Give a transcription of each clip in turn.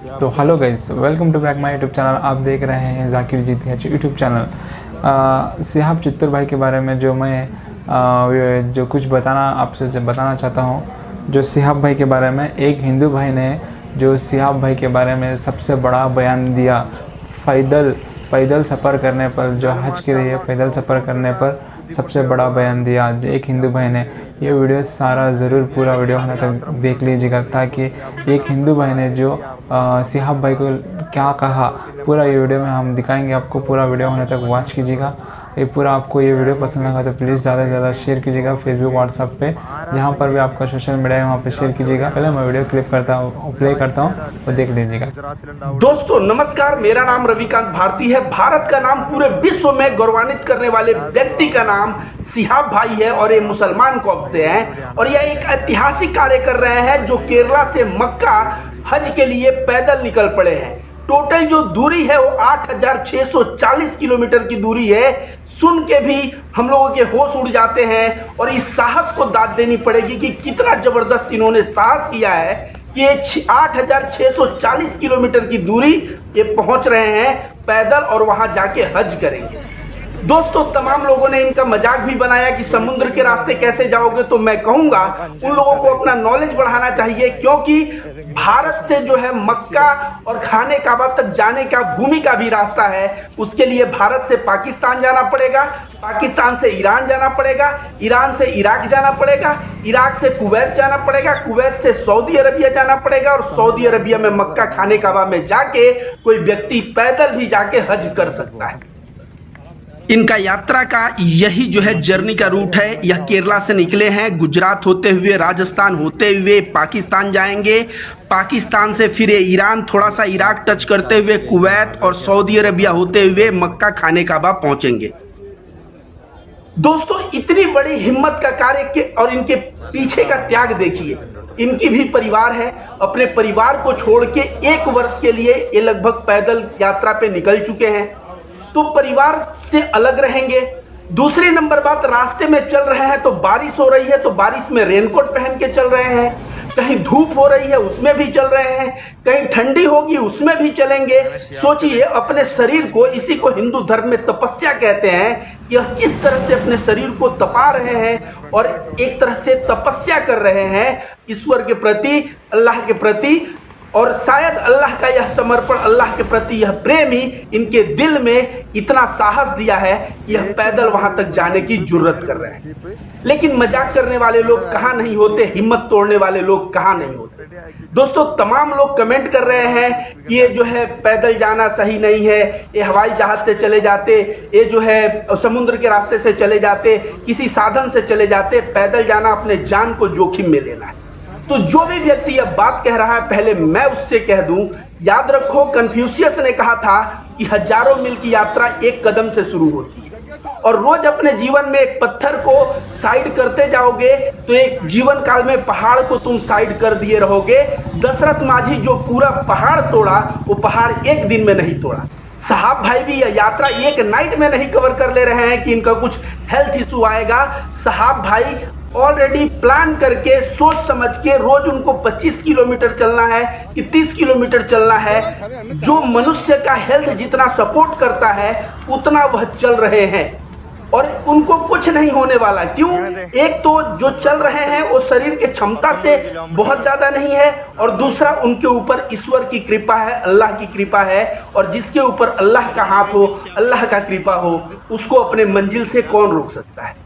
तो hello guys, welcome to back my YouTube channel. आप देख रहे हैं जाकिर जीत है यूट्यूब चैनल। सिहाब चित्तूर भाई के बारे में जो मैं जो कुछ आपसे बताना चाहता हूँ। जो सिहाब भाई के बारे में एक हिंदू भाई ने जो सिहाब भाई के बारे में सबसे बड़ा बयान दिया, पैदल सफ़र करने पर, जो हज के लिए पैदल सफ़र करने पर सबसे बड़ा बयान दिया एक हिंदू भाई ने। ये वीडियो सारा ज़रूर पूरा वीडियो होने तक देख लीजिएगा, ताकि एक हिंदू भाई ने जो सिहाब भाई को क्या कहा, पूरा ये वीडियो में हम दिखाएंगे आपको। पूरा वीडियो होने तक वॉच कीजिएगा। ये पूरा आपको ये वीडियो पसंद लगा तो प्लीज़ ज़्यादा से ज़्यादा शेयर कीजिएगा फेसबुक व्हाट्सएप पे, जहाँ पर भी आपका सोशल मीडिया है वहाँ पे शेयर कीजिएगा। पहले मैं वीडियो प्ले करता हूँ और देख लीजिएगा। दोस्तों नमस्कार, मेरा नाम रविकांत भारती है। भारत का नाम पूरे विश्व में गौरवान्वित करने वाले व्यक्ति का नाम सिहाब भाई है और ये मुसलमान कौम से हैं और यह एक ऐतिहासिक कार्य कर रहे हैं जो केरला से मक्का हज के लिए पैदल निकल पड़े हैं। टोटल जो दूरी है वो 8640 किलोमीटर की दूरी है। सुन के भी हम लोगों के होश उड़ जाते हैं और इस साहस को दाद देनी पड़ेगी कि कितना जबरदस्त इन्होंने साहस किया है कि 8640 किलोमीटर की दूरी ये पहुंच रहे हैं पैदल और वहां जाके हज करेंगे। दोस्तों तमाम लोगों ने इनका मजाक भी बनाया कि समुद्र के रास्ते कैसे जाओगे, तो मैं कहूंगा उन लोगों को अपना नॉलेज बढ़ाना चाहिए, क्योंकि भारत से जो है मक्का और खाने काबा तक जाने का भूमि का भी रास्ता है। उसके लिए भारत से पाकिस्तान जाना पड़ेगा, पाकिस्तान से ईरान जाना पड़ेगा, ईरान से इराक जाना पड़ेगा, इराक से कुवैत जाना पड़ेगा, कुवैत से सऊदी अरबिया जाना पड़ेगा और सऊदी अरबिया में मक्का खाने काबा में जाके कोई व्यक्ति पैदल भी जाके हज कर सकता है। इनका यात्रा का यही जो है जर्नी का रूट है। यह केरला से निकले हैं, गुजरात होते हुए, राजस्थान होते हुए पाकिस्तान जाएंगे, पाकिस्तान से फिर ईरान, थोड़ा सा इराक टच करते हुए कुवैत और सऊदी अरबिया होते हुए मक्का खाने काबा पहुंचेंगे। दोस्तों इतनी बड़ी हिम्मत का कार्य और इनके पीछे का त्याग देखिए। इनकी भी परिवार है, अपने परिवार को छोड़ के 1 वर्ष के लिए ये लगभग पैदल यात्रा पे निकल चुके हैं, तो परिवार से अलग रहेंगे। दूसरी नंबर बात, रास्ते में चल रहे हैं तो बारिश हो रही है, तो बारिश में रेनकोट पहन के चल रहे हैं, कहीं धूप हो रही है उसमें भी चल रहे हैं, कहीं ठंडी होगी उसमें भी चलेंगे। सोचिए अपने शरीर को, इसी को हिंदू धर्म में तपस्या कहते हैं, यह किस तरह से अपने शरीर को तपा रहे हैं और एक तरह से तपस्या कर रहे हैं ईश्वर के प्रति, अल्लाह के प्रति। और शायद अल्लाह का यह समर्पण, अल्लाह के प्रति यह प्रेम ही इनके दिल में इतना साहस दिया है कि यह पैदल वहां तक जाने की जुर्रत कर रहे हैं। लेकिन मजाक करने वाले लोग कहाँ नहीं होते, हिम्मत तोड़ने वाले लोग कहाँ नहीं होते। दोस्तों तमाम लोग कमेंट कर रहे हैं कि ये जो है पैदल जाना सही नहीं है, ये हवाई जहाज से चले जाते, ये जो है समुद्र के रास्ते से चले जाते, किसी साधन से चले जाते। पैदल जाना अपने जान को जोखिम में लेना है। तो जो भी व्यक्ति यह बात कह रहा है, पहले मैं उससे कह दूं, याद रखो कन्फ्यूशियस ने कहा था कि हजारों मील की यात्रा एक कदम से शुरू होती है और रोज अपने जीवन में एक पत्थर को साइड करते जाओगे तो एक जीवन काल में पहाड़ को तुम साइड कर दिए रहोगे। दशरथ माझी जो पूरा पहाड़ तोड़ा, वो पहाड़ एक दिन में नहीं तोड़ा। साहब भाई भी यह यात्रा एक नाइट में नहीं कवर कर ले रहे हैं कि इनका कुछ हेल्थ इशू आएगा। साहब भाई ऑलरेडी प्लान करके, सोच समझ के, रोज उनको 25 किलोमीटर चलना है कि 30 किलोमीटर चलना है। जो मनुष्य का हेल्थ जितना सपोर्ट करता है उतना वह चल रहे हैं और उनको कुछ नहीं होने वाला। क्यों? एक तो जो चल रहे हैं वो शरीर की क्षमता से बहुत ज़्यादा नहीं है और दूसरा उनके ऊपर ईश्वर की कृपा है, अल्लाह की कृपा है। और जिसके ऊपर अल्लाह का हाथ हो, अल्लाह का कृपा हो, उसको अपने मंजिल से कौन रोक सकता है।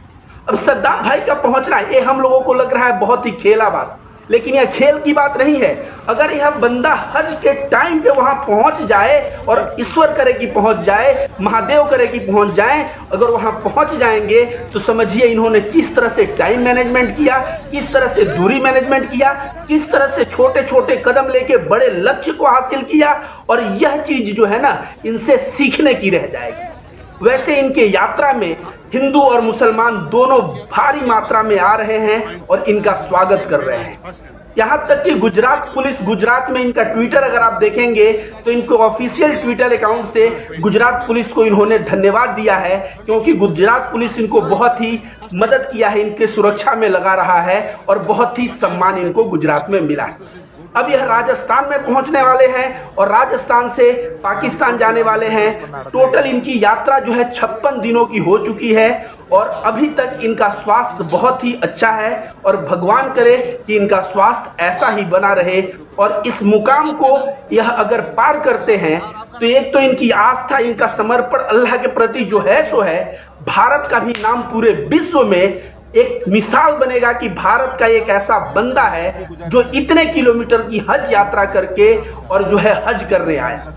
अब सद्दाम भाई का पहुंचना, ये हम लोगों को लग रहा है बहुत ही खेला बात, लेकिन यह खेल की बात नहीं है। अगर यह बंदा हज के टाइम पे वहां पहुंच जाए और ईश्वर करे कि पहुंच जाए, महादेव करे कि पहुंच जाए, अगर वहां पहुंच जाएंगे तो समझिए इन्होंने किस तरह से टाइम मैनेजमेंट किया, किस तरह से दूरी मैनेजमेंट किया, किस तरह से छोटे छोटे कदम लेके बड़े लक्ष्य को हासिल किया। और यह चीज जो है ना, इनसे सीखने की रह जाएगी। वैसे इनके यात्रा में हिंदू और मुसलमान दोनों भारी मात्रा में आ रहे हैं और इनका स्वागत कर रहे हैं। यहाँ तक कि गुजरात पुलिस, गुजरात में इनका ट्विटर अगर आप देखेंगे तो इनको ऑफिशियल ट्विटर अकाउंट से गुजरात पुलिस को इन्होंने धन्यवाद दिया है, क्योंकि गुजरात पुलिस इनको बहुत ही मदद किया है, इनके सुरक्षा में लगा रहा है और बहुत ही सम्मान इनको गुजरात में मिला है। अब यह राजस्थान में पहुंचने वाले हैं और राजस्थान से पाकिस्तान जाने वाले हैं। टोटल इनकी यात्रा जो है 56 दिनों की हो चुकी है और अभी तक इनका स्वास्थ्य बहुत ही अच्छा है और भगवान करे कि इनका स्वास्थ्य ऐसा ही बना रहे और इस मुकाम को यह अगर पार करते हैं तो एक तो इनकी आस्था, इनका समर्पण अल्लाह के प्रति जो है सो है, भारत का भी नाम पूरे विश्व में एक मिसाल बनेगा कि भारत का एक ऐसा बंदा है जो इतने किलोमीटर की हज यात्रा करके और जो है हज करने आया।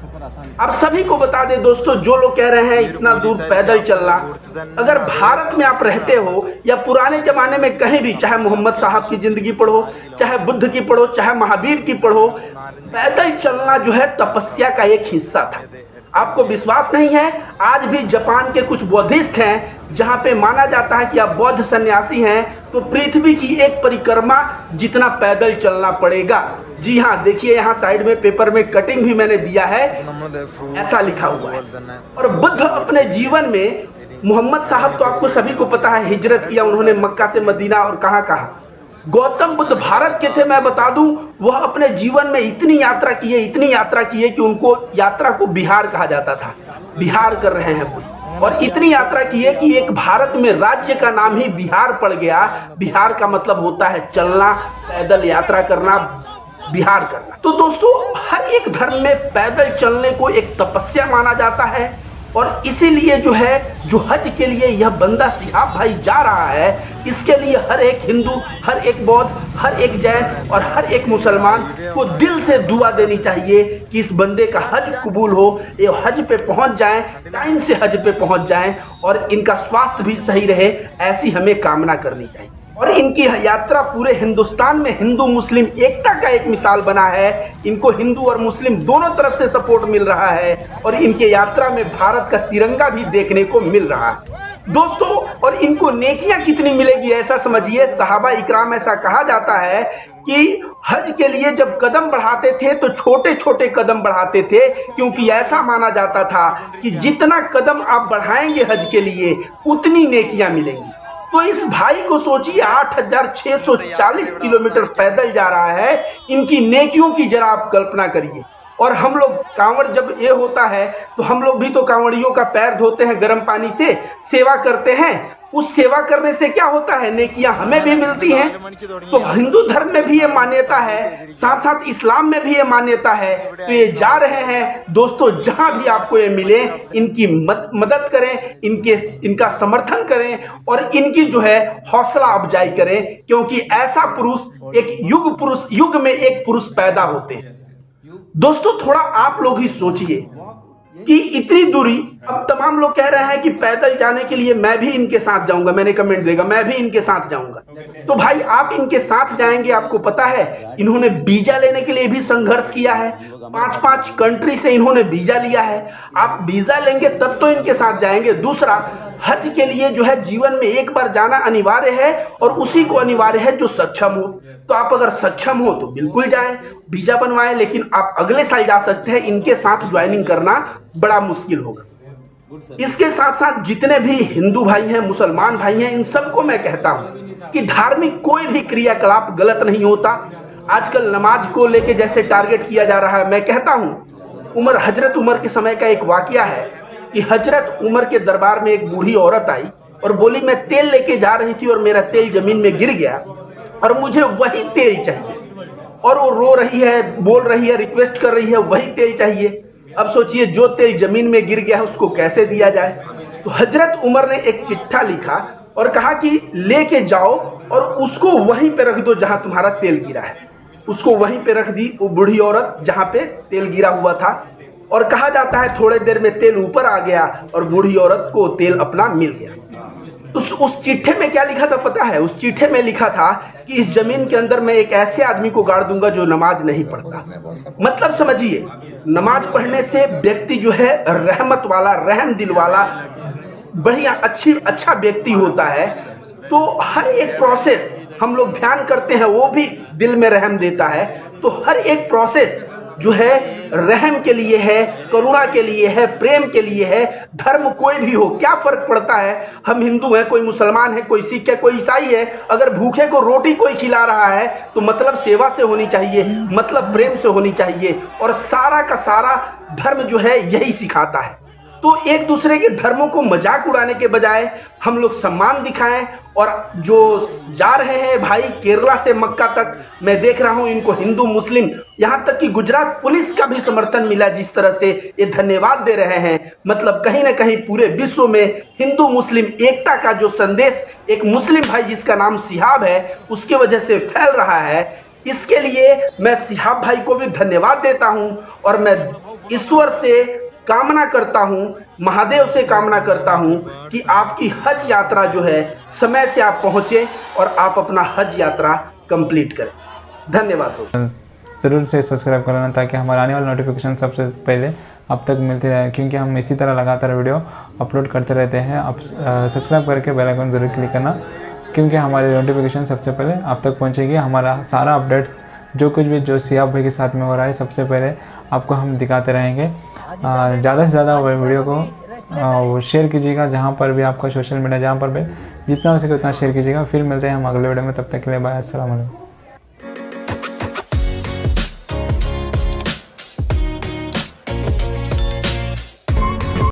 आप सभी को बता दें दोस्तों, जो लोग कह रहे हैं इतना दूर पैदल चलना, अगर भारत में आप रहते हो या पुराने जमाने में कहीं भी, चाहे मोहम्मद साहब की जिंदगी पढ़ो, चाहे बुद्ध की पढ़ो, चाहे महावीर की पढ़ो, पैदल चलना जो है तपस्या का एक हिस्सा था। आपको विश्वास नहीं है, आज भी जापान के कुछ बौद्धिस्ट हैं जहां पे माना जाता है कि आप बौद्ध सन्यासी हैं तो पृथ्वी की एक परिक्रमा जितना पैदल चलना पड़ेगा। जी हाँ, देखिए यहाँ साइड में पेपर में कटिंग भी मैंने दिया है, ऐसा लिखा हुआ है। और बुद्ध अपने जीवन में, मोहम्मद साहब तो आपको सभी को पता है हिजरत किया उन्होंने मक्का से मदीना और कहाँ कहाँ। गौतम बुद्ध भारत के थे, मैं बता दूं, वह अपने जीवन में इतनी यात्रा की है कि उनको यात्रा को बिहार कहा जाता था। बिहार कर रहे हैं बुद्ध, और इतनी यात्रा की है कि एक भारत में राज्य का नाम ही बिहार पड़ गया। बिहार का मतलब होता है चलना, पैदल यात्रा करना, बिहार करना। तो दोस्तों, हर एक धर्म में पैदल चलने को एक तपस्या माना जाता है और इसीलिए जो है, जो हज के लिए यह बंदा सिहाब भाई जा रहा है, इसके लिए हर एक हिंदू, हर एक बौद्ध, हर एक जैन और हर एक मुसलमान को दिल से दुआ देनी चाहिए कि इस बंदे का हज कबूल हो, ये हज पे पहुंच जाएं, टाइम से हज पे पहुंच जाएं और इनका स्वास्थ्य भी सही रहे, ऐसी हमें कामना करनी चाहिए। और इनकी यात्रा पूरे हिंदुस्तान में हिंदू मुस्लिम एकता का एक मिसाल बना है। इनको हिंदू और मुस्लिम दोनों तरफ से सपोर्ट मिल रहा है और इनके यात्रा में भारत का तिरंगा भी देखने को मिल रहा है दोस्तों। और इनको नेकियां कितनी मिलेगी ऐसा समझिए, सहाबा इकराम, ऐसा कहा जाता है कि हज के लिए जब कदम बढ़ाते थे तो छोटे छोटे कदम बढ़ाते थे, क्योंकि ऐसा माना जाता था कि जितना कदम आप बढ़ाएंगे हज के लिए उतनी नेकियां मिलेंगी। तो इस भाई को सोचिए, 8640 किलोमीटर पैदल जा रहा है, इनकी नेकियों की जरा आप कल्पना करिए। और हम लोग कांवड़ जब ये होता है तो हम लोग भी तो कांवड़ियों का पैर धोते हैं गर्म पानी से, सेवा करते हैं। उस सेवा करने से क्या होता है, नेकियां हमें भी मिलती हैं। तो हिंदू धर्म में भी ये मान्यता है, साथ साथ इस्लाम में भी ये मान्यता है। तो ये जा रहे हैं दोस्तों, जहां भी आपको ये मिले इनकी मदद करें, इनका समर्थन करें और इनकी जो है हौसला अफजाई करें, क्योंकि ऐसा पुरुष, एक युग में एक पुरुष पैदा होते हैं। दोस्तों, थोड़ा आप लोग ही सोचिए कि इतनी दूरी, अब तमाम लोग कह रहे हैं कि पैदल जाने के लिए मैं भी इनके साथ जाऊंगा, मैंने कमेंट देगा मैं भी इनके साथ जाऊंगा। तो भाई आप इनके साथ जाएंगे, आपको पता है इन्होंने वीजा लेने के लिए भी संघर्ष किया है, 5-5 कंट्री से इन्होंने वीजा लिया है। आप वीजा लेंगे तब तो इनके साथ जाएंगे। दूसरा, हज के लिए जो है जीवन में एक बार जाना अनिवार्य है और उसी को अनिवार्य है जो सक्षम हो। तो आप अगर सक्षम हो तो बिल्कुल जाएं, वीजा बनवाएं, लेकिन आप अगले साल जा सकते हैं। इनके साथ ज्वाइनिंग करना बड़ा मुश्किल होगा। इसके साथ साथ जितने भी हिंदू भाई हैं, मुसलमान भाई हैं, इन सबको मैं कहता हूं कि धार्मिक कोई भी क्रियाकलाप गलत नहीं होता। आजकल नमाज को लेके जैसे टारगेट किया जा रहा है, मैं कहता हूं हजरत उमर के समय का एक वाकया है कि हजरत उमर के दरबार में एक बूढ़ी औरत आई और बोली मैं तेल लेके जा रही थी और मेरा तेल जमीन में गिर गया और मुझे वही तेल चाहिए। और वो रो रही है, बोल रही है, रिक्वेस्ट कर रही है, वही तेल चाहिए। अब सोचिए, जो तेल जमीन में गिर गया है उसको कैसे दिया जाए। तो हजरत उमर ने एक चिट्ठा लिखा और कहा कि लेके जाओ और उसको वहीं पे रख दो जहां तुम्हारा तेल गिरा है। उसको वहीं पे रख दी वो बूढ़ी औरत जहां पे तेल गिरा हुआ था। और कहा जाता है थोड़े देर में तेल ऊपर आ गया और बूढ़ी औरत को तेल अपना मिल गया। तो उस चिट्ठे में क्या लिखा था पता है? उस चिट्ठे में लिखा था कि इस जमीन के अंदर मैं एक ऐसे आदमी को गाड़ दूंगा जो नमाज नहीं पढ़ता। मतलब समझिए, नमाज पढ़ने से व्यक्ति जो है रहमत वाला, रहम दिल वाला, बढ़िया अच्छा व्यक्ति होता है। तो हर एक प्रोसेस हम लोग ध्यान करते हैं, वो भी दिल में रहम देता है। तो हर एक प्रोसेस जो है रहम के लिए है, करुणा के लिए है, प्रेम के लिए है। धर्म कोई भी हो, क्या फर्क पड़ता है? हम हिंदू हैं, कोई मुसलमान है, कोई सिख है, कोई ईसाई है। अगर भूखे को रोटी कोई खिला रहा है तो मतलब सेवा से होनी चाहिए, मतलब प्रेम से होनी चाहिए। और सारा का सारा धर्म जो है यही सिखाता है। तो एक दूसरे के धर्मों को मजाक उड़ाने के बजाय हम लोग सम्मान दिखाएं। और जो जा रहे हैं भाई केरला से मक्का तक, मैं देख रहा हूं इनको हिंदू मुस्लिम, यहां तक कि गुजरात पुलिस का भी समर्थन मिला, जिस तरह से ये धन्यवाद दे रहे हैं। मतलब कहीं ना कहीं पूरे विश्व में हिंदू मुस्लिम एकता का जो संदेश एक मुस्लिम भाई जिसका नाम सिहाब है उसके वजह से फैल रहा है। इसके लिए मैं सिहाब भाई को भी धन्यवाद देता हूं। और मैं ईश्वर से कामना करता हूं, महादेव से कामना करता हूं कि आपकी हज यात्रा जो है समय से आप पहुंचे और आप अपना हज यात्रा कंप्लीट करें। धन्यवाद दोस्तों। ज़रूर से सब्सक्राइब कर लेना ताकि हमारे आने वाले नोटिफिकेशन सबसे पहले अब तक मिलते रहे, क्योंकि हम इसी तरह लगातार वीडियो अपलोड करते रहते हैं। आप सब्सक्राइब करके बेल आइकन ज़रूर क्लिक करना, क्योंकि हमारी नोटिफिकेशन सबसे पहले आप तक पहुँचेगी। हमारा सारा अपडेट्स जो कुछ भी जो सिहाब भाई के साथ में हो रहा है सबसे पहले आपको हम दिखाते रहेंगे। ज़्यादा से ज़्यादा वीडियो को शेयर कीजिएगा, जहाँ पर भी आपका सोशल मीडिया जहाँ पर भी जितना हो सके उतना शेयर कीजिएगा। फिर मिलते हैं हम अगले वीडियो में, तब तक के लिए बाय, अस्सलाम वालेकुम।